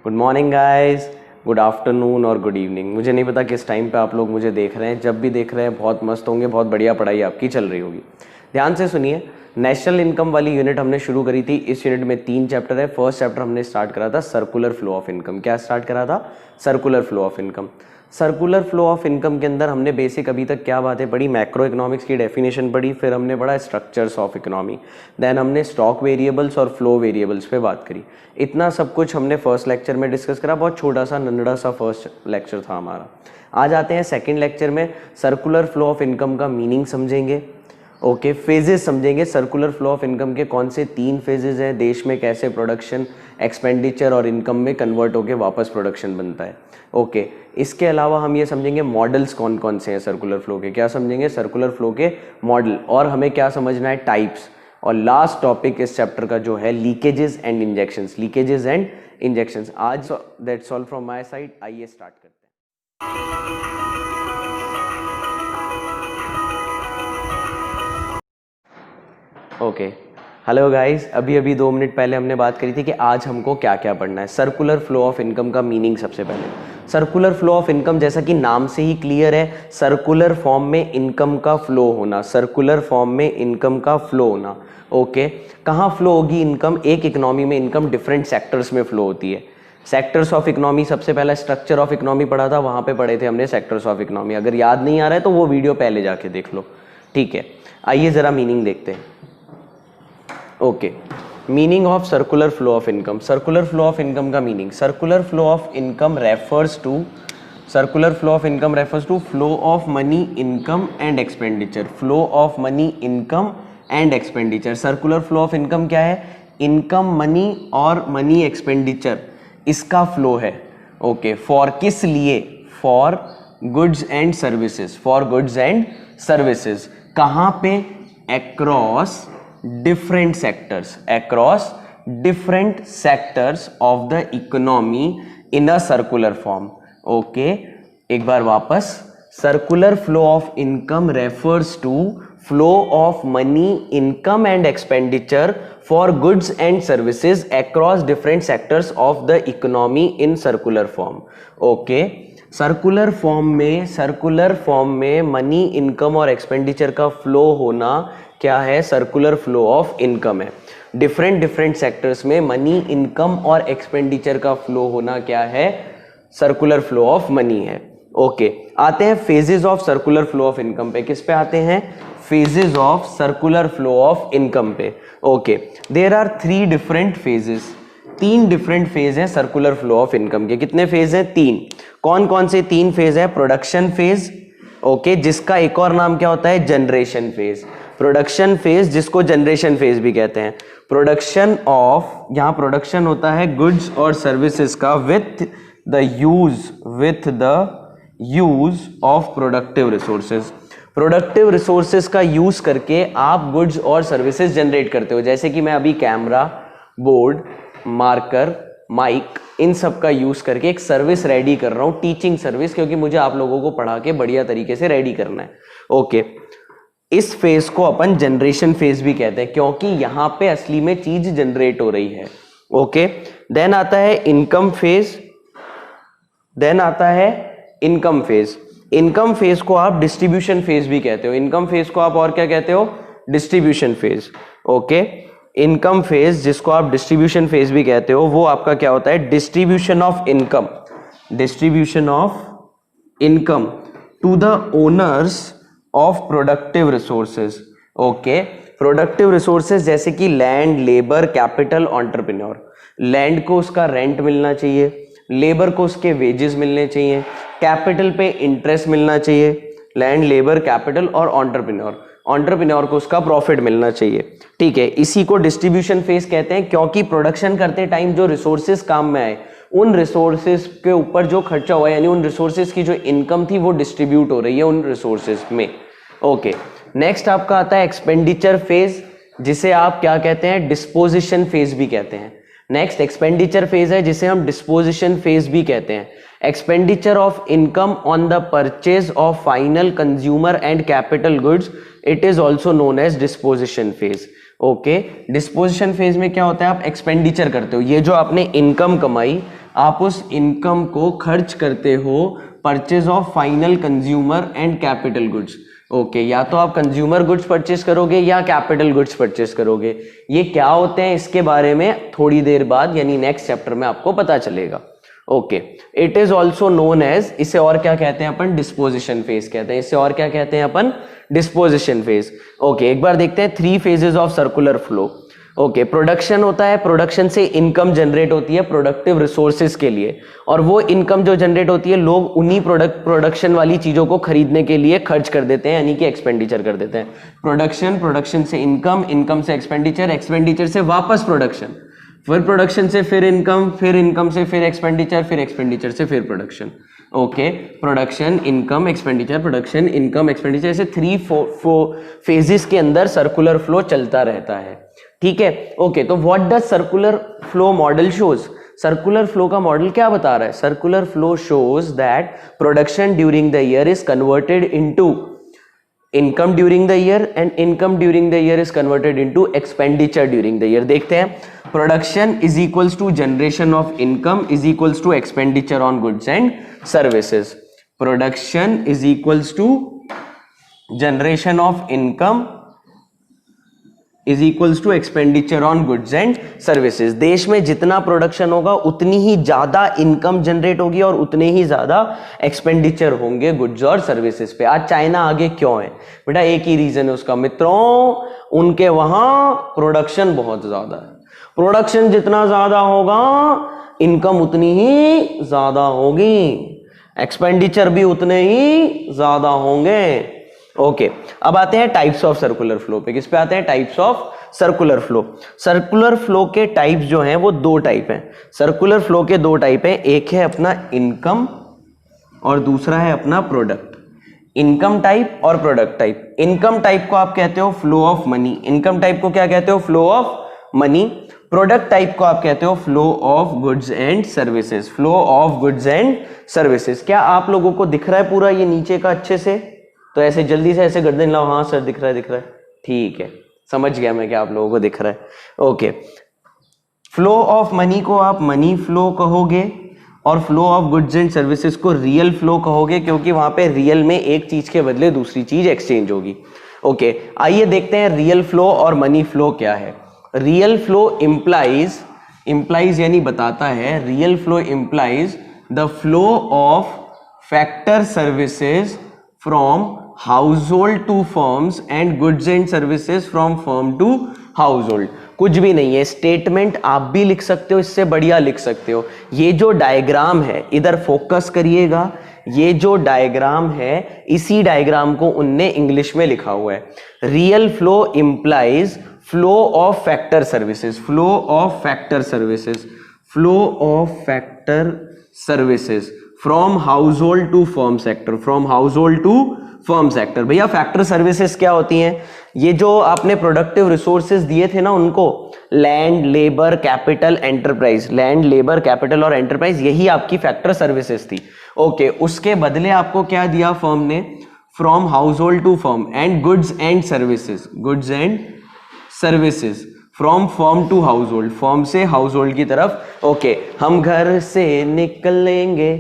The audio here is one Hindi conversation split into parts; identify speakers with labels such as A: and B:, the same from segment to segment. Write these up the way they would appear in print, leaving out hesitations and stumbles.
A: Good morning guys, good afternoon और गुड इवनिंग। मुझे नहीं पता किस टाइम पे आप लोग मुझे देख रहे हैं। जब भी देख रहे हैं बहुत मस्त होंगे, बहुत बढ़िया पढ़ाई आपकी चल रही होगी। ध्यान से सुनिए, नेशनल इनकम वाली यूनिट हमने शुरू करी थी। इस यूनिट में 3 चैप्टर है। फर्स्ट चैप्टर हमने स्टार्ट करा था सर्कुलर फ्लो ऑफ इनकम। क्या स्टार्ट करा था? Circular flow of income. Circular flow of income के अंदर हमने बेसिक अभी तक क्या बातें पढ़ी? मैक्रो इकोनॉमिक्स की डेफिनेशन पढ़ी, फिर हमने पढ़ा स्ट्रक्चर्स ऑफ इकोनॉमी, देन हमने स्टॉक वेरिएबल्स और फ्लो वेरिएबल्स पे बात करी। इतना सब कुछ हमने फर्स्ट लेक्चर में डिस्कस करा। बहुत छोटा सा नन्हड़ा सा फर्स्ट लेक्चर था हमारा। आज आते हैं सेकेंड लेक्चर में। सर्कुलर फ्लो ऑफ इनकम का मीनिंग समझेंगे, ओके, फेजेस समझेंगे। सर्कुलर फ्लो ऑफ इनकम के कौन से 3 फेजेस हैं, देश में कैसे प्रोडक्शन, एक्सपेंडिचर और इनकम में कन्वर्ट होकर वापस प्रोडक्शन बनता है, ओके। इसके अलावा हम ये समझेंगे मॉडल्स कौन कौन से हैं सर्कुलर फ्लो के। क्या समझेंगे? सर्कुलर फ्लो के मॉडल। और हमें क्या समझना है? टाइप्स। और लास्ट टॉपिक इस चैप्टर का जो है leakages and injections. Leakages and injections. आज that's all from my side. आइए स्टार्ट करते हैं। Okay, hello guys. अभी 2 मिनट पहले हमने बात करी थी कि आज हमको क्या क्या पढ़ना है। सर्कुलर फ्लो ऑफ इनकम का मीनिंग सबसे पहले। सर्कुलर फ्लो ऑफ इनकम जैसा कि नाम से ही क्लियर है, सर्कुलर फॉर्म में इनकम का फ्लो होना। सर्कुलर फॉर्म में इनकम का फ्लो होना, ओके। कहाँ फ्लो होगी इनकम? एक इकोनॉमी में इनकम डिफरेंट सेक्टर्स में फ्लो होती है। सेक्टर्स ऑफ इकोनॉमी, सबसे पहला स्ट्रक्चर ऑफ इकोनॉमी पढ़ा था, वहां पे पढ़े थे हमने सेक्टर्स ऑफ इकोनॉमी। अगर याद नहीं आ रहा है तो वो वीडियो पहले जाके देख लो, ठीक है। आइए जरा मीनिंग देखते हैं, okay. Meaning of circular flow of income. Circular flow of income का meaning, circular flow of income refers to, circular flow of income refers to flow of money, income and expenditure. Flow of money, income and expenditure. Circular flow of income क्या है? इनकम, मनी और मनी एक्सपेंडिचर, इसका फ्लो है, ओके। फॉर किस लिए? For goods and services. For goods and services. कहां पे? Across different sectors, across different sectors of the economy in a circular form, okay। एक बार वापस, circular flow of income refers to flow of money, income and expenditure for goods and services across different sectors of the economy in circular form, okay। Circular form में मनी, इनकम और एक्सपेंडिचर का फ्लो होना क्या है? सर्कुलर फ्लो ऑफ इनकम है। डिफरेंट सेक्टर्स में मनी, इनकम और एक्सपेंडिचर का फ्लो होना क्या है? सर्कुलर फ्लो ऑफ मनी है, ओके। आते हैं phases of circular flow of income पे। किस पे आते हैं? Phases of circular flow of income पे, okay. There are 3 different phases. 3 different phase हैं सर्कुलर फ्लो ऑफ इनकम के। कितने फेज हैं? 3। कौन कौन से 3 फेज है? प्रोडक्शन फेज, ओके, जिसका एक और नाम क्या होता है? Generation phase. प्रोडक्शन फेज, जिसको जनरेशन फेज भी कहते हैं। प्रोडक्शन ऑफ, यहां प्रोडक्शन होता है गुड्स और सर्विसेज का with the use of productive resources. Productive resources का यूज करके आप गुड्स और सर्विसेज जनरेट करते हो। जैसे कि मैं अभी कैमरा, बोर्ड, मार्कर, माइक, इन सब का यूज करके एक सर्विस रेडी कर रहा हूं, टीचिंग सर्विस, क्योंकि मुझे आप लोगों को पढ़ा के बढ़िया तरीके से रेडी करना है, ओके। इस फेज को अपन जनरेशन फेज भी कहते हैं, क्योंकि यहां पे असली में चीज जनरेट हो रही है, ओके। देन आता है इनकम फेज। देन आता है इनकम फेज। इनकम फेज को आप डिस्ट्रीब्यूशन फेज भी कहते हो। इनकम फेज को आप और क्या कहते हो? Distribution phase, okay. Income phase, जिसको आप डिस्ट्रीब्यूशन फेज भी कहते हो, वो आपका क्या होता है? Distribution of income. Distribution of income to the owners of productive resources, okay. Productive resources जैसे कि land, labour, capital, entrepreneur. Land को उसका रेंट मिलना चाहिए, लेबर को उसके वेजेस मिलने चाहिए, कैपिटल पे इंटरेस्ट मिलना चाहिए। लैंड, लेबर, कैपिटल और एंटरप्रेन्योर को उसका प्रॉफिट मिलना चाहिए, ठीक है। इसी को डिस्ट्रीब्यूशन फेज कहते हैं, क्योंकि प्रोडक्शन करते टाइम जो रिसोर्सेज काम में आए, उन रिसोर्सेज के ऊपर जो खर्चा हुआ, यानी उन रिसोर्सेज की जो इनकम थी वो डिस्ट्रीब्यूट हो रही है उन रिसोर्सेज में, ओके। नेक्स्ट आपका आता है एक्सपेंडिचर फेज, जिसे आप क्या कहते हैं? डिस्पोजिशन फेज भी कहते हैं। नेक्स्ट एक्सपेंडिचर फेज है, जिसे हम डिस्पोजिशन फेज भी कहते हैं। Expenditure of income on the purchase of final consumer and capital goods, it is also known as disposition phase, okay. Disposition phase में क्या होता है? आप एक्सपेंडिचर करते हो। ये जो आपने इनकम कमाई, आप उस इनकम को खर्च करते हो purchase of final consumer and capital goods. Okay, या तो आप कंज्यूमर गुड्स परचेस करोगे या कैपिटल गुड्स परचेस करोगे। ये क्या होते हैं इसके बारे में थोड़ी देर बाद यानी नेक्स्ट चैप्टर में आपको पता चलेगा। Okay, it is also known as, इसे और क्या कहते हैं अपन, डिस्पोजिशन फेज कहते हैं। इसे और क्या कहते हैं अपन, डिस्पोजिशन फेज। ओके, एक बार देखते हैं 3 phases of circular flow. Okay, production होता है, प्रोडक्शन से इनकम जनरेट होती है प्रोडक्टिव रिसोर्सेज के लिए, और वो इनकम जो जनरेट होती है लोग उन्हीं प्रोडक्शन वाली चीजों को खरीदने के लिए खर्च कर देते हैं, यानी कि एक्सपेंडिचर कर देते हैं। प्रोडक्शन, प्रोडक्शन से इनकम, इनकम से एक्सपेंडिचर, एक्सपेंडिचर से वापस प्रोडक्शन, फिर प्रोडक्शन से फिर इनकम, फिर इनकम से फिर एक्सपेंडिचर, फिर एक्सपेंडिचर से फिर production. Okay, production, income, expenditure, production, income, expenditure, ऐसे 3-4 फेजेस के अंदर सर्कुलर फ्लो चलता रहता है। ठीक है। ओके, तो what does circular flow model shows? Circular flow का मॉडल क्या बता रहा है? Circular flow shows that production during the year is converted into income during the year and income during the year is converted into expenditure during the year. देखते हैं, production is equals to generation of income is equals to expenditure on goods and services. Production is equals to generation of income is equals to expenditure on goods and services. देश में जितना प्रोडक्शन होगा उतनी ही ज्यादा इनकम जनरेट होगी और उतने ही ज्यादा एक्सपेंडिचर होंगे गुड्स और सर्विसेज पे। आज चाइना आगे क्यों है बेटा? एक ही रीजन है उसका मित्रों, उनके वहां प्रोडक्शन बहुत ज्यादा है। प्रोडक्शन जितना ज्यादा होगा इनकम उतनी ही ज्यादा होगी, एक्सपेंडिचर भी उतने ही ज्यादा होंगे। ओके, अब आते हैं टाइप्स ऑफ सर्कुलर फ्लो पे। किस पे आते हैं? Types of circular flow. Circular flow के टाइप्स जो हैं वो 2 टाइप हैं। सर्कुलर फ्लो के 2 टाइप हैं, एक है अपना इनकम और दूसरा है अपना प्रोडक्ट। इनकम टाइप और प्रोडक्ट टाइप। इनकम टाइप को आप कहते हो flow of money. Income type को क्या कहते हो? Flow of money. Product type को आप कहते हो flow of goods and services. Flow of goods and services. क्या आप लोगों को दिख रहा है पूरा ये नीचे का अच्छे से? तो ऐसे जल्दी से ऐसे गर्दन लाओ। हाँ सर दिख रहा है, दिख रहा है, ठीक है, समझ गया मैं क्या आप लोगों को दिख रहा है। ओके, फ्लो ऑफ मनी को आप मनी फ्लो कहोगे और flow of goods and services को रियल फ्लो कहोगे, क्योंकि वहां पे रियल में एक चीज के बदले दूसरी चीज एक्सचेंज होगी। ओके, आइए देखते हैं रियल फ्लो और मनी फ्लो क्या है। रियल फ्लो इंप्लाइज यानी बताता है, real flow implies the flow of factor services from household to firms and goods and services from firm to household. कुछ भी नहीं है, स्टेटमेंट आप भी लिख सकते हो, इससे बढ़िया लिख सकते हो। ये जो डायग्राम है, इधर फोकस करिएगा, ये जो डायग्राम है इसी डायग्राम को उनने इंग्लिश में लिखा हुआ है। Real flow implies flow of factor services, flow of factor services, flow of factor services from household to firm sector, from household to firm sector. भैया फैक्टर सर्विसेज क्या होती हैं? ये जो आपने प्रोडक्टिव रिसोर्सेज दिए थे ना उनको, land, labour, capital, enterprise. Land, labour, capital और एंटरप्राइज, यही आपकी फैक्टर सर्विसेज थी। ओके, उसके बदले आपको क्या दिया फर्म ने? From household to firm and goods and services, goods and services from firm to household, firm से हाउसहोल्ड की तरफ। ओके, हम घर से निकलेंगे,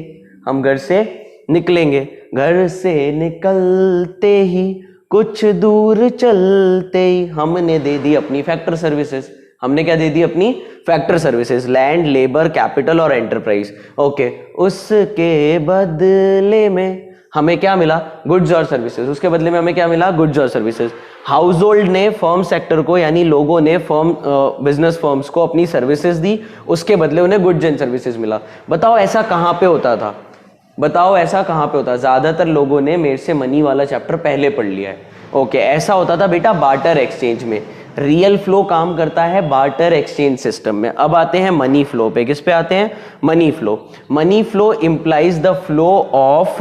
A: हम घर से निकलेंगे, घर से निकलते ही कुछ दूर चलते ही हमने दे दी अपनी फैक्टर सर्विसेज। हमने क्या दे दी? अपनी factor services, land, labour, capital और एंटरप्राइज। ओके, उसके बदले में हमें क्या मिला? गुड्स और सर्विसेज। उसके बदले में हमें क्या मिला? गुड्स और सर्विसेज। हाउसहोल्ड ने फर्म सेक्टर को, यानी लोगों ने फर्म बिजनेस फर्म्स को अपनी सर्विसेज दी, उसके बदले उन्हें गुड्स एंड सर्विसेज मिला। बताओ ऐसा कहां पे होता था? बताओ ऐसा कहां पे होता? ज्यादातर लोगों ने मेरे से मनी वाला चैप्टर पहले पढ़ लिया है। ओके, ऐसा होता था बेटा बार्टर एक्सचेंज में। रियल फ्लो काम करता है बार्टर एक्सचेंज सिस्टम में। अब आते हैं मनी फ्लो पे। किस पे आते हैं? Money flow. Money flow implies the flow of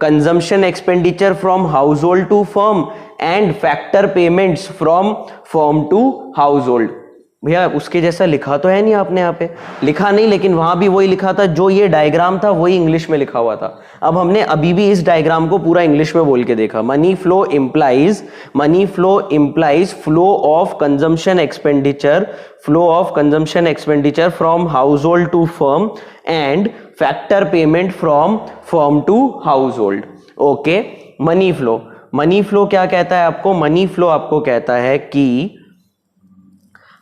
A: consumption expenditure from household to firm and factor payments from firm to household. भैया उसके जैसा लिखा तो है नहीं आपने यहाँ पे, लिखा नहीं, लेकिन वहां भी वही लिखा था, जो ये डायग्राम था वही इंग्लिश में लिखा हुआ था। अब हमने अभी भी इस डायग्राम को पूरा इंग्लिश में बोल के देखा। Money flow implies flow of consumption expenditure from household to firm and factor payment from firm to household. Okay, money flow क्या कहता है आपको? मनी फ्लो आपको कहता है कि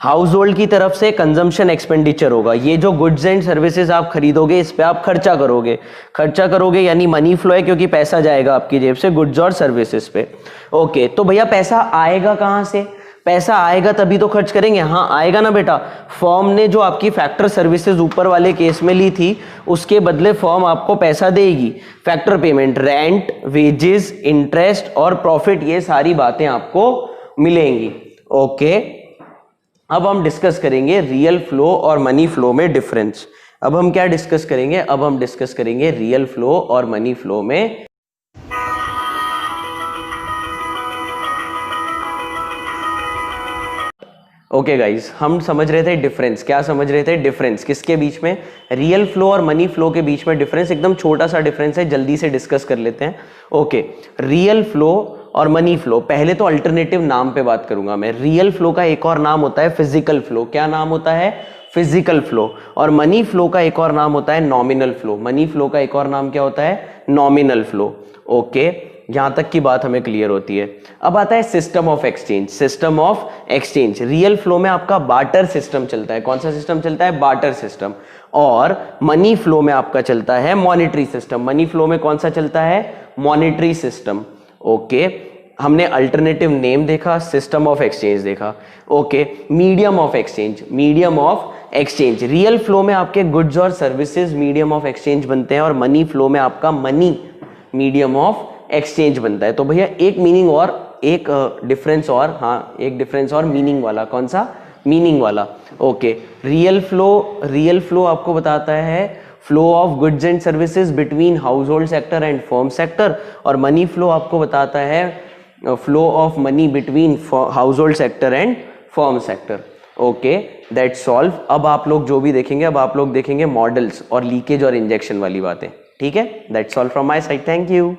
A: हाउस होल्ड की तरफ से कंजम्पशन एक्सपेंडिचर होगा, ये जो गुड्स एंड सर्विसेज आप खरीदोगे इस पे आप खर्चा करोगे यानी मनी फ्लो है, क्योंकि पैसा जाएगा आपकी जेब से गुड्स और सर्विसेज पे। ओके, तो भैया पैसा आएगा कहां से? पैसा आएगा तभी तो खर्च करेंगे। हाँ आएगा ना बेटा, फर्म ने जो आपकी फैक्टर सर्विसेज ऊपर वाले केस में ली थी उसके बदले फर्म आपको पैसा देगी। Factor payment, rent, wages, interest और प्रॉफिट, ये सारी बातें आपको मिलेंगी। ओके, अब हम डिस्कस करेंगे रियल फ्लो और मनी फ्लो में डिफरेंस। अब हम क्या डिस्कस करेंगे? अब हम डिस्कस करेंगे रियल फ्लो और मनी फ्लो में। ओके गाइज, हम समझ रहे थे डिफरेंस। क्या समझ रहे थे? डिफरेंस किसके बीच में? रियल फ्लो और मनी फ्लो के बीच में डिफरेंस। एकदम छोटा सा डिफरेंस है, जल्दी से डिस्कस कर लेते हैं। ओके, रियल फ्लो और मनी फ्लो, पहले तो अल्टरनेटिव नाम पे बात करूंगा मैं। रियल फ्लो का एक और नाम होता है फिजिकल फ्लो। क्या नाम होता है? Physical flow. और मनी फ्लो का एक और नाम होता है नॉमिनल फ्लो। मनी फ्लो का एक और नाम क्या होता है? Nominal flow. ओके, यहां तक की बात हमें क्लियर होती है। अब आता है system of exchange. Real flow में आपका बार्टर सिस्टम चलता है। कौन सा सिस्टम चलता है? Barter system. और मनी फ्लो में आपका चलता है मॉनेटरी सिस्टम। मनी फ्लो में कौन सा चलता है? Monetary system. ओके, हमने अल्टरनेटिव नेम देखा, सिस्टम ऑफ एक्सचेंज देखा। Okay, medium of exchange. Real flow में आपके गुड्स और सर्विसेज मीडियम ऑफ एक्सचेंज बनते हैं और मनी फ्लो में आपका मनी मीडियम ऑफ एक्सचेंज बनता है। तो भैया एक मीनिंग और एक डिफरेंस और, हाँ एक डिफरेंस और मीनिंग वाला। कौन सा? मीनिंग वाला। ओके, रियल फ्लो आपको बताता है flow of goods and services between house hold sector and firm sector, और मनी फ्लो आपको बताता है flow of money between house hold sector and firm sector. Okay, that's solve. अब आप लोग जो भी देखेंगे, अब आप लोग देखेंगे मॉडल्स और लीकेज और इंजेक्शन वाली बातें। ठीक है, that's all from my side, thank you.